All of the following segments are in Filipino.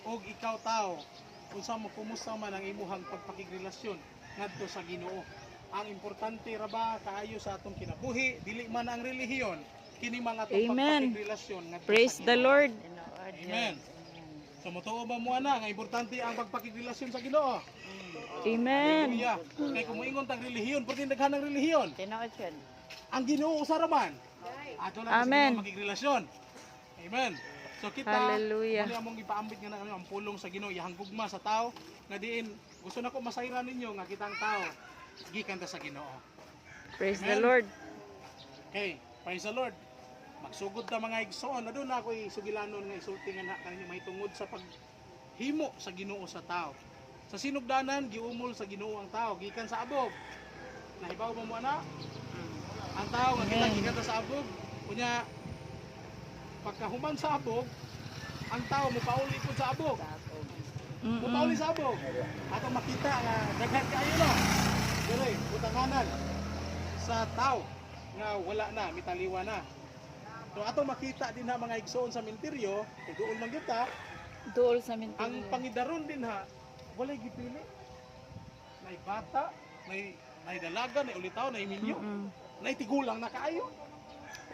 og ikaw tao unsa mo kumusta man ang imuhang pagpakigrelasyon ngadto sa Ginoo. Ang importante ra ba kaayo sa atong kinabuhi dili man ang relihiyon kini mga atong Amen. pagpakigrelasyon ngadto Praise sa the Ginoo. Lord. Amen. So motuo ba mo ana nga importante ang pagpakigrelasyon sa Ginoo? Amen. Hallelujah. Kay kung moingon tang relihiyon, pwede daghan ng relihiyon. Tinood siya. Ang Ginoo usa ra man. Ato lang sa Amen. Ginoo magigrelasyon. Amen. So kita Hallelujah. muli among ipaambit nga na kami ang pulong sa Ginoo, ihang gugma sa tao nga diin gusto nako masayran ninyo nga kitang tao gikan ta sa Ginoo. Praise the Amen. Lord. Okay, praise the Lord. Magsugod ta mga igsoon, adun na ako'y sugilanon nga isulti nga na kanino mahitungod sa paghimo sa Ginoo sa tao. Sa sinugdanan giumol sa Ginoo ang tao gikan sa abog. Nahibaw ba mo ana? Ang tao nga kita gikan ta sa abog, unya pagkahuman sa abog, ang tao mupauli pud sa abog. Mupauli sa abog. Ato makita nga daghan kaayo no. Dire, butanganan sa tao nga wala na, mitaliwa na. So ato makita din ha mga igsoon sa menteryo, doon lang kita, Duol sa ang mintilyo. pangidaron din ha, walay gipili. Nay bata, nay dalaga, nay ulitaw, nay minyo, nay tigulang na kaayo.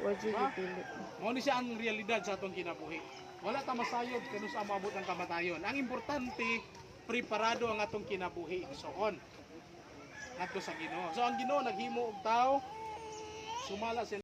Wag yung Ha? pili. Mao ni siya ang realidad sa atong kinabuhi. Wala ta masayod kano sa maabot ang kamatayon. Ang importante, preparado ang atong kinabuhi igsoon. Ngadto sa Ginoo. So ang Ginoo naghimo og tao sumala sa